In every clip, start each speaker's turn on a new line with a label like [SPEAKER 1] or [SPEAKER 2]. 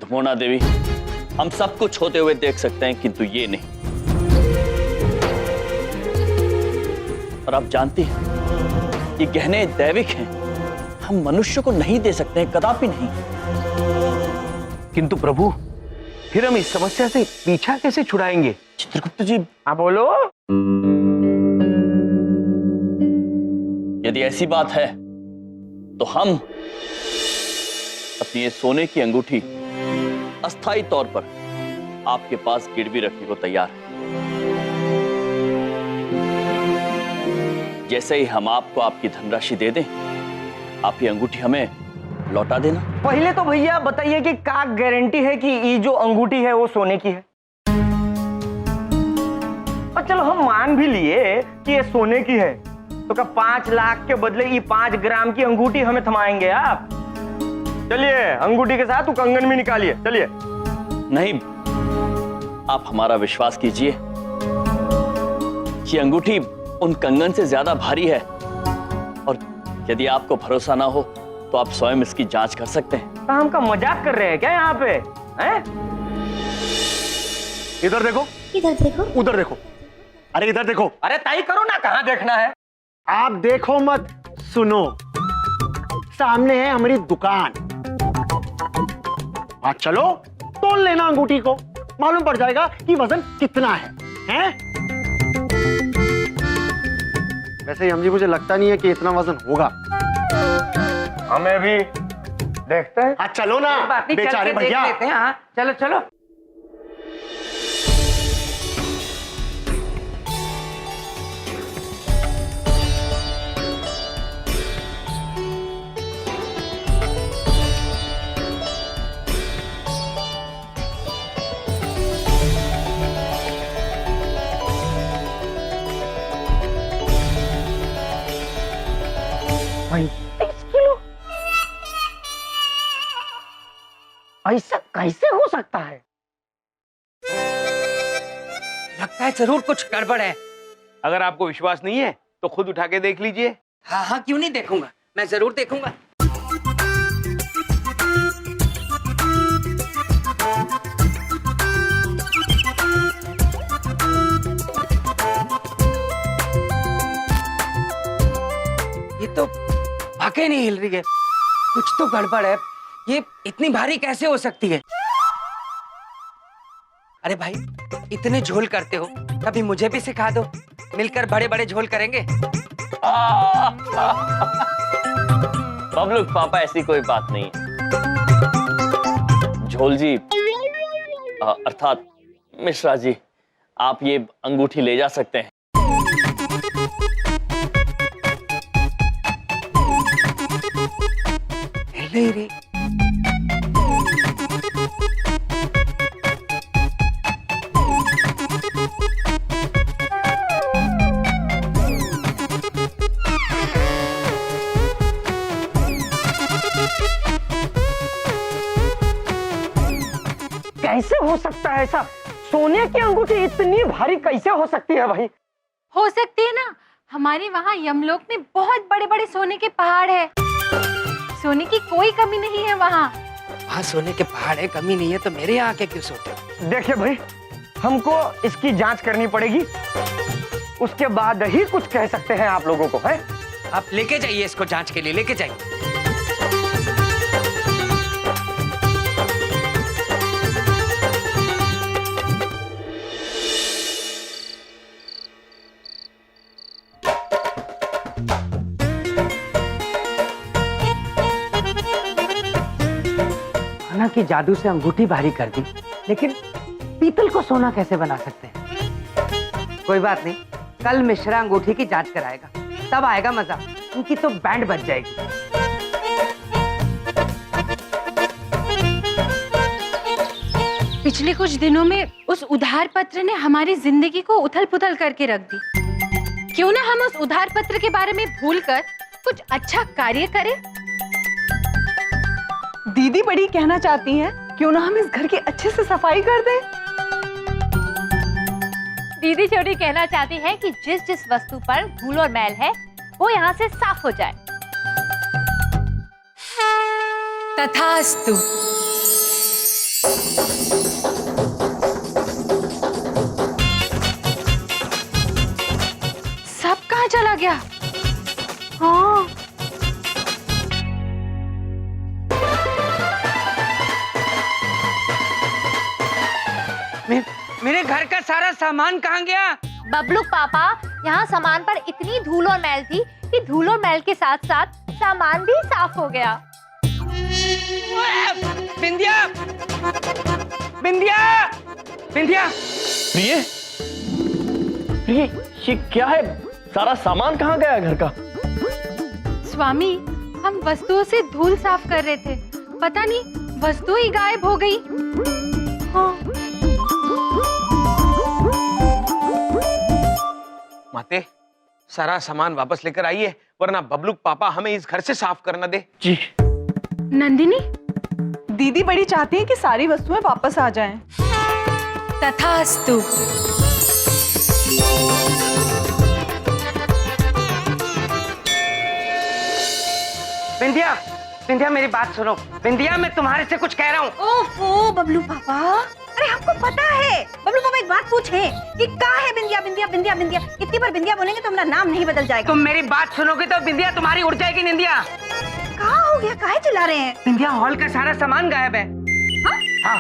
[SPEAKER 1] धमोना देवी, हम सब कुछ होते हुए देख सकते हैं किंतु ये नहीं। और आप जानती हैं ये गहने दैविक हैं, हम मनुष्य को नहीं दे सकते हैं, कदापि नहीं।
[SPEAKER 2] किंतु प्रभु, फिर हम इस समस्या से पीछा कैसे छुड़ाएंगे?
[SPEAKER 1] चित्रगुप्त जी,
[SPEAKER 2] आप बोलो।
[SPEAKER 1] यदि ऐसी बात है तो हम अपनी ये सोने की अंगूठी अस्थायी तौर पर आपके पास गिरवी रखने को तैयार हैं। जैसे ही हम आपको आपकी धनराशि दे दें, आप ये अंगूठी हमें लौटा देना।
[SPEAKER 3] पहले तो भैया बताइए कि क्या गारंटी है कि ये जो अंगूठी है वो सोने की है? और चलो हम मान भी लिए कि ये सोने की है, तो क्या 5 लाख के बदले ये 5 ग्राम की अंगूठी हमें थमाएंगे आप? चलिए अंगूठी के साथ कंगन भी निकालिए, चलिए।
[SPEAKER 1] नहीं, आप हमारा विश्वास कीजिए, ये अंगूठी उन कंगन से ज्यादा भारी है। और यदि आपको भरोसा ना हो तो आप स्वयं इसकी जांच कर सकते हैं।
[SPEAKER 3] हम का मजाक कर रहे हैं क्या यहाँ पे? हैं?
[SPEAKER 2] इधर देखो,
[SPEAKER 4] इधर देखो,
[SPEAKER 2] उधर देखो, अरे इधर देखो।
[SPEAKER 3] अरे तय करो ना, कहाँ देखना है?
[SPEAKER 5] आप देखो मत, सुनो। सामने है हमारी दुकान। आज चलो तोल लेना अंगूठी को, मालूम पड़ जाएगा कि वजन कितना है, हैं? वैसे हम जी मुझे लगता नहीं है कि इतना वजन होगा।
[SPEAKER 3] हमें भी देखते हैं।
[SPEAKER 5] आज चलो ना बेचारे भैया।
[SPEAKER 3] हाँ चलो चलो। भाई 30 किलो ऐसा कैसे हो सकता है?
[SPEAKER 6] लगता है जरूर कुछ गड़बड़ है।
[SPEAKER 2] अगर आपको विश्वास नहीं है तो खुद उठा के देख लीजिए।
[SPEAKER 6] हाँ हाँ, क्यों नहीं देखूंगा, मैं जरूर देखूंगा। ये तो वाकई नहीं हिल रही है, कुछ तो गड़बड़ है। ये इतनी भारी कैसे हो सकती है? अरे भाई, इतने झोल करते हो, कभी मुझे भी सिखा दो, मिलकर बड़े बड़े झोल करेंगे।
[SPEAKER 1] बबलू पापा, ऐसी कोई बात नहीं है। झोल जी अर्थात मिश्रा जी, आप ये अंगूठी ले जा सकते हैं।
[SPEAKER 6] हिल नहीं रही।
[SPEAKER 3] कैसे हो सकता है ऐसा? सोने की अंगूठी इतनी भारी कैसे हो सकती है भाई?
[SPEAKER 4] हो सकती है ना, हमारे वहाँ यमलोक में बहुत बड़े बड़े सोने के पहाड़ है, सोने की कोई कमी नहीं है वहाँ।
[SPEAKER 6] वहाँ सोने के पहाड़ है, कमी नहीं है, तो मेरे यहाँ आके क्यों सोते हो?
[SPEAKER 3] देखिए भाई, हमको इसकी जांच करनी पड़ेगी, उसके बाद ही कुछ कह सकते हैं आप लोगों को, है?
[SPEAKER 6] आप लेके जाइए इसको जांच के लिए, लेके जाइए। की जादू से अंगूठी भारी कर दी, लेकिन पीतल को सोना कैसे बना सकते हैं? कोई बात नहीं, कल मिश्रा अंगूठी की जांच कराएगा, तब आएगा मजा, उनकी तो बैंड बज जाएगी।
[SPEAKER 4] पिछले कुछ दिनों में उस उधार पत्र ने हमारी जिंदगी को उथल पुथल करके रख दी। क्यों ना हम उस उधार पत्र के बारे में भूलकर कुछ अच्छा कार्य करें?
[SPEAKER 7] दीदी बड़ी कहना चाहती हैं, क्यों ना हम इस घर की अच्छे से सफाई कर दें?
[SPEAKER 8] दीदी छोटी कहना चाहती है कि जिस जिस वस्तु पर धूल और मैल है वो यहाँ से साफ हो जाए।
[SPEAKER 4] तथास्तु।
[SPEAKER 6] मेरे घर का सारा सामान कहाँ गया?
[SPEAKER 8] बबलू पापा, यहाँ सामान पर इतनी धूल और मैल थी कि धूल और मैल के साथ साथ सामान भी साफ हो गया।
[SPEAKER 6] बिंदिया, बिंदिया, बिंदिया।
[SPEAKER 1] प्रिय, प्रिय, ये क्या है? सारा सामान कहाँ गया है घर का?
[SPEAKER 4] स्वामी, हम वस्तुओं से धूल साफ कर रहे थे, पता नहीं वस्तु ही गायब हो गई। हाँ।
[SPEAKER 2] माते, सारा सामान वापस लेकर आइए, वरना बबलू पापा हमें इस घर से साफ करना दे।
[SPEAKER 1] जी।
[SPEAKER 4] नंदिनी,
[SPEAKER 7] दीदी बड़ी चाहती है कि सारी वस्तुएं वापस आ जाएं।
[SPEAKER 4] तथास्तु।
[SPEAKER 6] बिंदिया, बिंदिया मेरी बात सुनो। बिंदिया, मैं तुम्हारे से कुछ कह रहा हूँ।
[SPEAKER 9] ओफो बबलू पापा, अरे हमको पता है। बबलू पापा एक बात पूछे कि क्या है बिंदिया बिंदिया बिंदिया बिंदिया? इतनी बार बिंदिया बोलेंगे तो हमारा नाम नहीं बदल जाएगा।
[SPEAKER 6] तुम मेरी बात सुनोगे तो बिंदिया तुम्हारी उड़ जाएगी। निंदिया,
[SPEAKER 9] कहाँ हो गया? काहे चिल्ला रहे हैं?
[SPEAKER 6] बिंदिया, हॉल का सारा सामान गायब है। हाँ।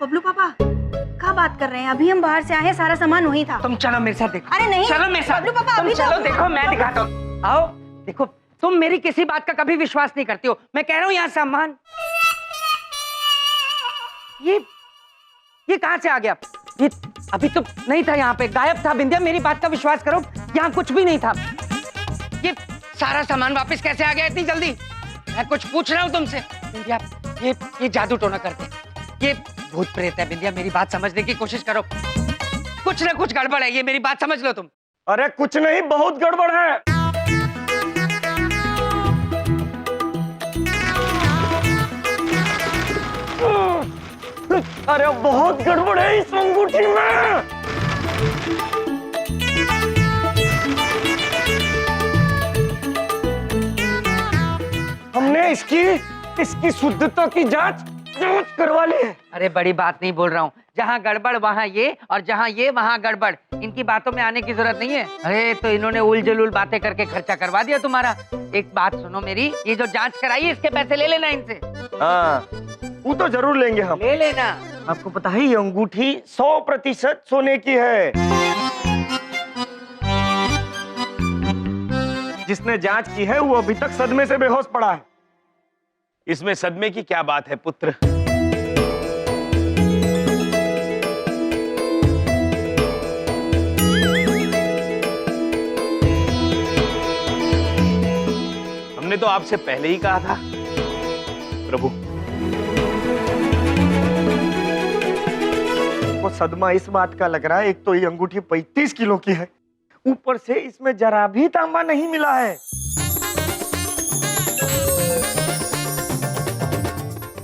[SPEAKER 9] बबलू पापा क्या बात कर रहे हैं? अभी हम बाहर से आए हैं, सारा सामान वही था।
[SPEAKER 6] तुम चलो मेरे साथ देखो।
[SPEAKER 9] अरे नहीं,
[SPEAKER 6] चलो मेरे साथ।
[SPEAKER 9] बबलू पापा
[SPEAKER 6] तुम
[SPEAKER 9] अभी तो-
[SPEAKER 6] चलो देखो, मैं दिखाता हूँ। आओ देखो, तुम मेरी किसी बात का कभी विश्वास नहीं करती हो। मैं कह रहा हूँ यहाँ सामान, ये कहाँ से आ गया? ये अभी तो नहीं था, यहाँ पे गायब था। बिंदिया, मेरी बात का विश्वास करो, यहाँ कुछ भी नहीं था। ये सारा सामान वापस कैसे आ गया इतनी जल्दी? मैं कुछ पूछ रहा हूँ तुमसे। बिंदिया, ये जादू टोना करते हैं, ये भूत प्रेत है। बिंदिया, मेरी बात समझने की कोशिश करो। कुछ ना कुछ गड़बड़ है, ये मेरी बात समझ लो तुम।
[SPEAKER 3] अरे कुछ नहीं, बहुत गड़बड़ है। अरे बहुत गड़बड़ है इस अंगूठी में। हमने इसकी शुद्धता की जांच करवा ली है।
[SPEAKER 6] अरे बड़ी बात नहीं बोल रहा हूँ। जहाँ गड़बड़ वहाँ ये, और जहाँ ये वहाँ गड़बड़। इनकी बातों में आने की जरूरत नहीं है। अरे तो इन्होंने उल जलूल बातें करके खर्चा करवा दिया तुम्हारा। एक बात सुनो मेरी, ये जो जांच कराई है इसके पैसे ले लेना इनसे।
[SPEAKER 3] हाँ, वो तो जरूर लेंगे हम।
[SPEAKER 6] ले लेना।
[SPEAKER 3] आपको पता है ये अंगूठी 100% सोने की है। जिसने जांच की है वो अभी तक सदमे से बेहोश पड़ा है।
[SPEAKER 2] इसमें सदमे की क्या बात है पुत्र? हमने तो आपसे पहले ही कहा था प्रभु।
[SPEAKER 3] वो सदमा इस बात का लग रहा है, एक तो ये अंगूठी 35 किलो की है, ऊपर से इसमें जरा भी तांबा नहीं मिला है।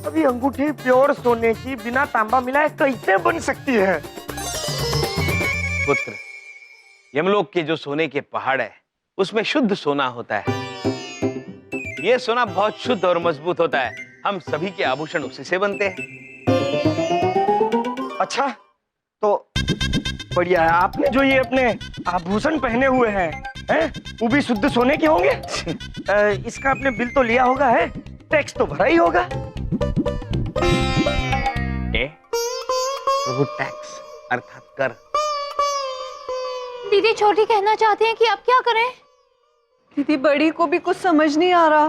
[SPEAKER 3] अभी अंगूठी प्योर सोने की बिना तांबा मिलाए कैसे बन सकती है?
[SPEAKER 2] पुत्र, यमलोक के जो सोने के पहाड़ है उसमें शुद्ध सोना होता है। ये सोना बहुत शुद्ध और मजबूत होता है। हम सभी के आभूषण उसी से बनते हैं।
[SPEAKER 3] अच्छा, तो बढ़िया है। आपने जो ये अपने आभूषण पहने हुए हैं, वो भी शुद्ध सोने के होंगे? इसका आपने बिल तो लिया होगा, है? टैक्स तो भरा ही होगा।
[SPEAKER 2] प्रभु, टैक्स अर्थात कर।
[SPEAKER 8] दीदी छोटी कहना चाहती हैं कि अब क्या करें?
[SPEAKER 7] दीदी बड़ी को भी कुछ समझ नहीं आ रहा।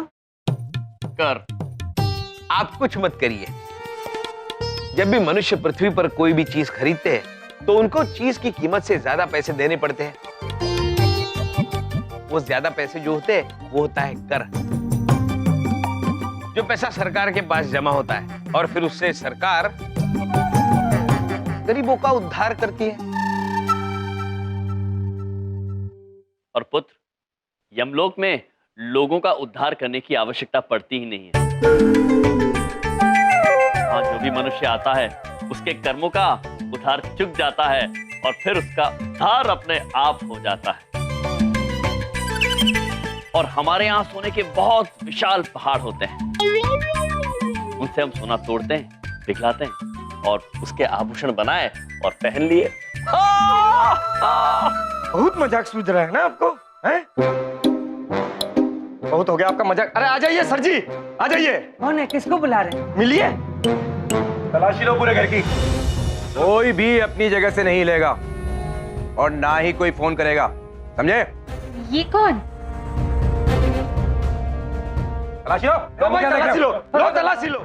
[SPEAKER 2] कर, आप कुछ मत करिए। जब भी मनुष्य पृथ्वी पर कोई भी चीज खरीदते हैं तो उनको चीज की कीमत से ज्यादा पैसे देने पड़ते हैं। वो ज्यादा पैसे जो होते हैं वो होता है कर। जो पैसा सरकार के पास जमा होता है और फिर उससे सरकार गरीबों का उद्धार करती है।
[SPEAKER 1] और पुत्र, यमलोक में लोगों का उद्धार करने की आवश्यकता पड़ती ही नहीं है। वहां जो भी मनुष्य आता है उसके कर्मों का उद्धार चुक जाता है और फिर उसका उद्धार अपने आप हो जाता है। और हमारे यहाँ सोने के बहुत विशाल पहाड़ होते हैं। उनसे हम सोना तोड़ते हैं, पिघलाते हैं और उसके आभूषण बनाए और पहन लिए।
[SPEAKER 3] बहुत मजाक सूझ रहा है ना आपको, हैं? बहुत हो गया आपका मजाक। अरे आ जाइए सर जी, आ जाइए।
[SPEAKER 6] कौन है? किसको बुला रहे हैं?
[SPEAKER 3] मिलिए। तलाशी लो पूरे घर की।
[SPEAKER 10] कोई भी अपनी जगह से नहीं हिलेगा और ना ही कोई फोन करेगा, समझे?
[SPEAKER 4] ये कौन?
[SPEAKER 10] तलाशी लो, तलाशी लो, तलाशी लो।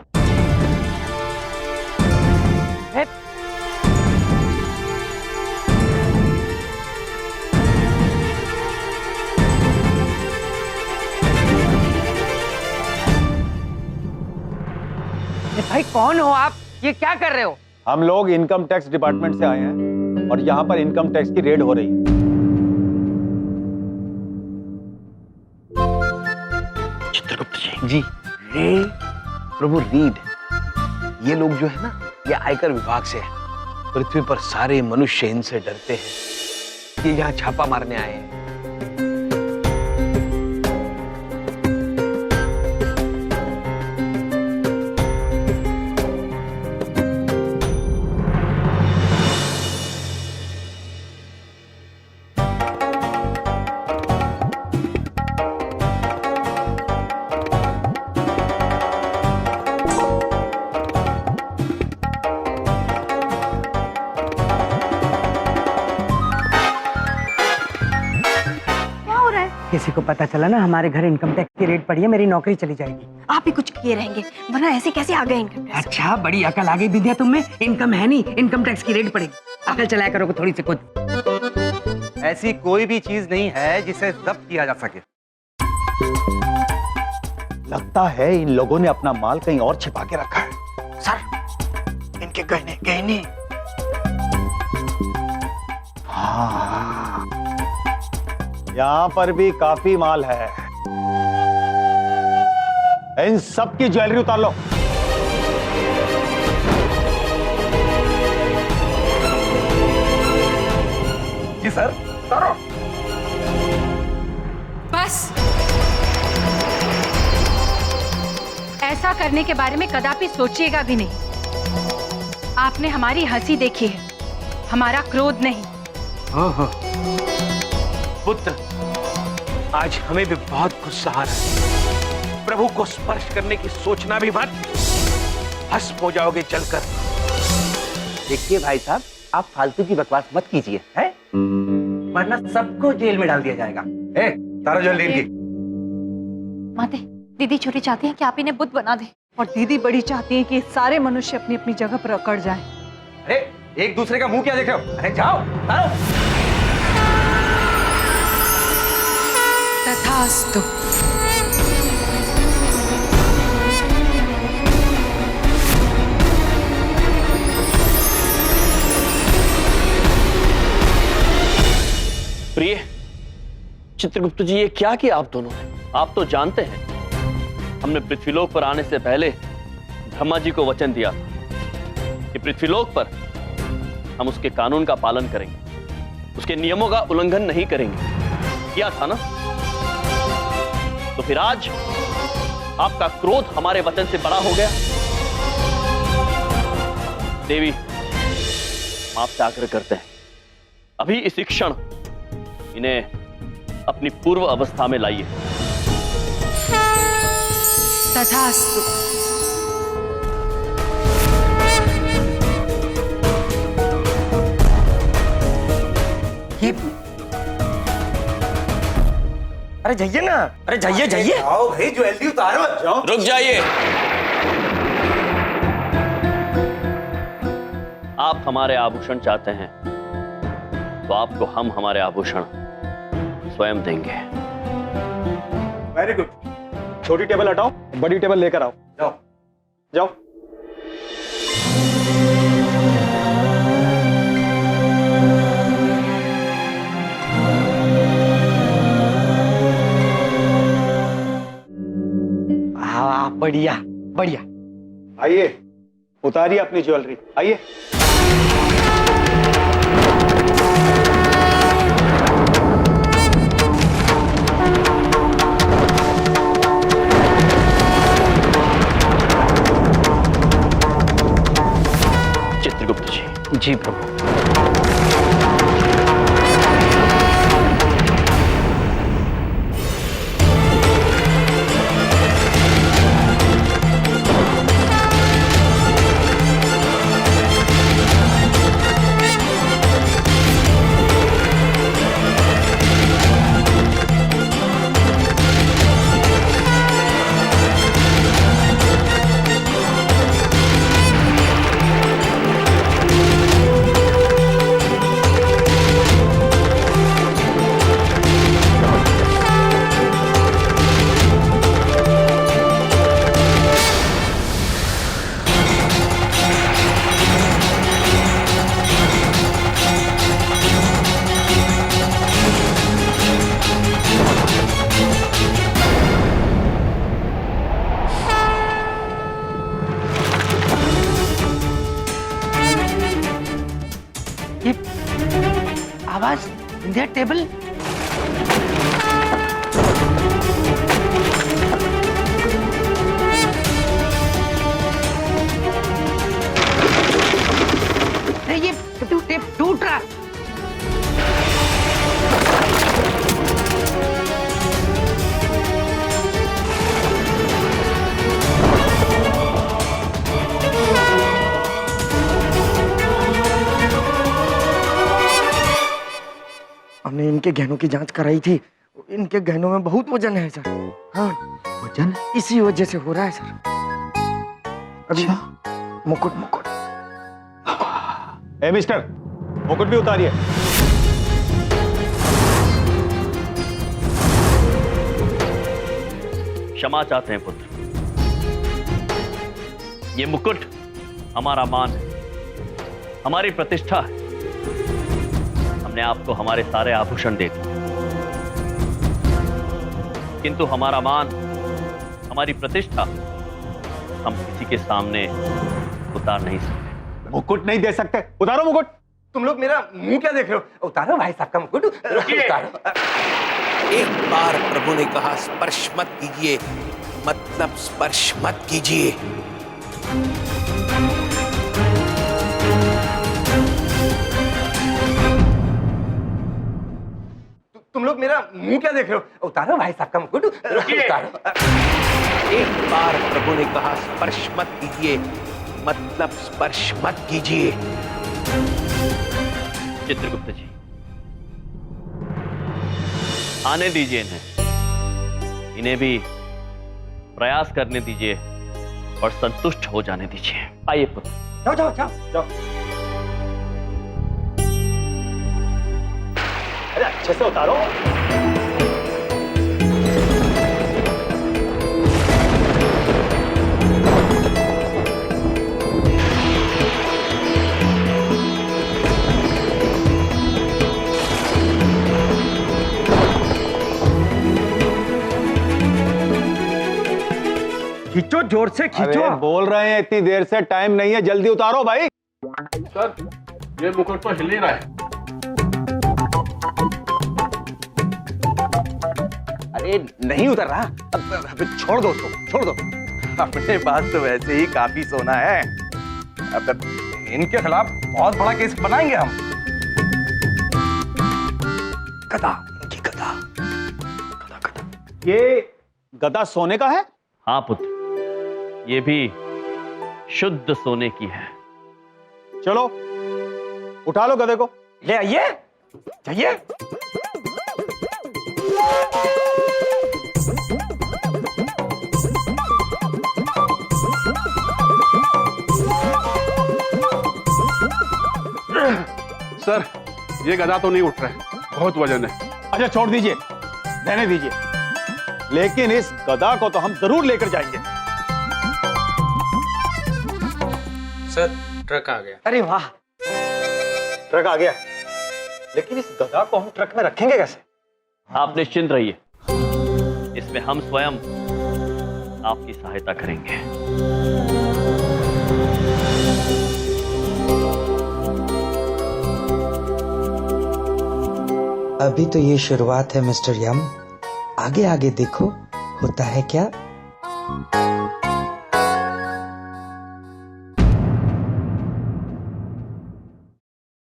[SPEAKER 6] भाई कौन हो आप? ये क्या कर रहे हो?
[SPEAKER 11] हम लोग इनकम टैक्स डिपार्टमेंट से आए हैं और यहाँ पर इनकम टैक्स की रेड हो रही है।
[SPEAKER 1] चित्रगुप्त जी,
[SPEAKER 2] जी रे प्रभु रीड, ये लोग जो है ना, ये आयकर विभाग से है। पृथ्वी पर सारे मनुष्य इनसे डरते हैं। ये यहाँ छापा मारने आए हैं।
[SPEAKER 6] किसी को पता चला ना हमारे घर इनकम टैक्स की रेड पड़ी है, मेरी नौकरी चली जाएगी।
[SPEAKER 9] आप ही कुछ किए रहेंगे, वरना ऐसे कैसे आ गए इनकम टैक्स?
[SPEAKER 6] अच्छा, बड़ी अकल आ गई विद्या तुम में। इनकम है नहीं, इनकम टैक्स की रेड पड़ेगी। अकल चलाया करो थोड़ी सी खुद।
[SPEAKER 10] ऐसी कोई भी चीज नहीं है जिसे जब्त किया जा सके।
[SPEAKER 11] लगता है इन लोगों ने अपना माल कहीं और छिपा के रखा है।
[SPEAKER 3] सर, इनके गहने गहने।
[SPEAKER 11] हाँ, यहाँ पर भी काफी माल है। इन सब की ज्वेलरी उतार लो।
[SPEAKER 10] जी सर, उतारो।
[SPEAKER 4] बस ऐसा करने के बारे में कदापि सोचिएगा भी नहीं। आपने हमारी हंसी देखी है, हमारा क्रोध नहीं।
[SPEAKER 2] पुत्र, आज हमें भी बहुत गुस्सा आ रहा है। प्रभु को स्पर्श करने की सोचना भी मत, भस्म हो जाओगे जलकर।
[SPEAKER 6] देखिए भाई साहब, आप फालतू की बकवास मत कीजिए, हैं? वरना सबको जेल में डाल दिया जाएगा।
[SPEAKER 10] तारा ज्वेलरी की।
[SPEAKER 8] माते, दीदी छोटी चाहती है कि आप इन्हें बुद्ध बना दे।
[SPEAKER 7] और दीदी बड़ी चाहती है कि सारे मनुष्य अपनी अपनी जगह पर अकड़ जाएं।
[SPEAKER 10] अरे एक दूसरे का मुंह क्या देख रहे हो? अरे जाओ, तारो।
[SPEAKER 4] तथास्तु।
[SPEAKER 1] प्रिय चित्रगुप्त जी, ये क्या किया आप दोनों ने? आप तो जानते हैं हमने पृथ्वीलोक पर आने से पहले ब्रह्मा जी को वचन दिया था कि पृथ्वीलोक पर हम उसके कानून का पालन करेंगे, उसके नियमों का उल्लंघन नहीं करेंगे। किया था ना? तो फिर आज आपका क्रोध हमारे वचन से बड़ा हो गया। देवी, हम आपसे आग्रह करते हैं, अभी इसी क्षण इन्हें अपनी पूर्व अवस्था में लाइए।
[SPEAKER 4] तथास्तु।
[SPEAKER 3] अरे जाइए ना, अरे जाइए जाइए।
[SPEAKER 10] आओ भाई, ज्वेलरी उतारो। जाओ।
[SPEAKER 1] रुक जाइए। आप हमारे आभूषण चाहते हैं तो आपको हम हमारे आभूषण स्वयं देंगे।
[SPEAKER 11] Very good. छोटी टेबल हटाओ, बड़ी टेबल लेकर आओ।
[SPEAKER 10] जाओ
[SPEAKER 11] जाओ।
[SPEAKER 3] बढ़िया बढ़िया।
[SPEAKER 11] आइए, उतारिए अपनी ज्वेलरी, आइए।
[SPEAKER 1] चित्रगुप्त जी।
[SPEAKER 2] जी प्रभु।
[SPEAKER 6] शाबाश बिंदिया, टेबल। अरे ये टेप टूट रहा।
[SPEAKER 3] हमने इनके गहनों की जांच कराई थी, इनके गहनों में बहुत वजन है सर। हाँ
[SPEAKER 6] वजन?
[SPEAKER 3] इसी वजह से हो रहा है सर। अभी मुकुट मुकुट।
[SPEAKER 11] ए मिस्टर, मुकुट भी उतारिए।
[SPEAKER 1] क्षमा चाहते हैं पुत्र, ये मुकुट हमारा मान है, हमारी प्रतिष्ठा है। हमने आपको हमारे सारे आभूषण दे दिए, किंतु हमारा मान, हमारी प्रतिष्ठा हम किसी के सामने उतार नहीं सकते।
[SPEAKER 11] मुकुट नहीं दे सकते? उतारो मुकुट।
[SPEAKER 2] तुम लोग मेरा मुंह क्या देख रहे हो? उतारो भाई साहब का मुकुट, उतारो।
[SPEAKER 12] एक बार प्रभु ने कहा स्पर्श मत कीजिए, मतलब स्पर्श मत कीजिए।
[SPEAKER 2] तुम लोग मेरा मुंह क्या देख रहे हो? उतारो भाई साहब का मुकुट, उतारो।
[SPEAKER 12] एक बार प्रभु ने कहा स्पर्श मत कीजिए, मतलब स्पर्श मत कीजिए।
[SPEAKER 1] चित्रगुप्त जी, आने दीजिए इन्हें भी प्रयास करने दीजिए और संतुष्ट हो जाने दीजिए। आइए पुत्र।
[SPEAKER 3] जाओ जाओ जाओ जाओ।
[SPEAKER 11] अरे अच्छे से उतारो।
[SPEAKER 3] खींचो, जोर से खींचो।
[SPEAKER 11] अरे बोल रहे हैं इतनी देर से, टाइम नहीं है, जल्दी उतारो भाई।
[SPEAKER 13] सर ये मुकुट तो हिल ही रहा है।
[SPEAKER 2] अरे नहीं उतर रहा। अब छोड़ दो उसको, छोड़ दो। अपने पास तो वैसे ही काफी सोना है। अब इनके खिलाफ बहुत बड़ा केस बनाएंगे हम। गदा, इनकी गदा, गदा गदा।
[SPEAKER 11] ये गदा सोने का है?
[SPEAKER 1] हाँ पुत्र, ये भी शुद्ध सोने की है।
[SPEAKER 11] चलो उठा लो गधे को।
[SPEAKER 3] ले आइए, चाहिए।
[SPEAKER 13] सर ये गदा तो नहीं उठ रहा है, बहुत वजन है।
[SPEAKER 11] अच्छा छोड़ दीजिए, रहने दीजिए, लेकिन इस गदा को तो हम जरूर लेकर जाएंगे।
[SPEAKER 12] सर ट्रक आ गया।
[SPEAKER 3] अरे वाह,
[SPEAKER 11] ट्रक आ गया, लेकिन इस गदा को हम ट्रक में रखेंगे कैसे?
[SPEAKER 1] आप निश्चिंत रहिए, इसमें हम स्वयं आपकी सहायता करेंगे।
[SPEAKER 14] अभी तो ये शुरुआत है मिस्टर यम, आगे आगे देखो होता है क्या।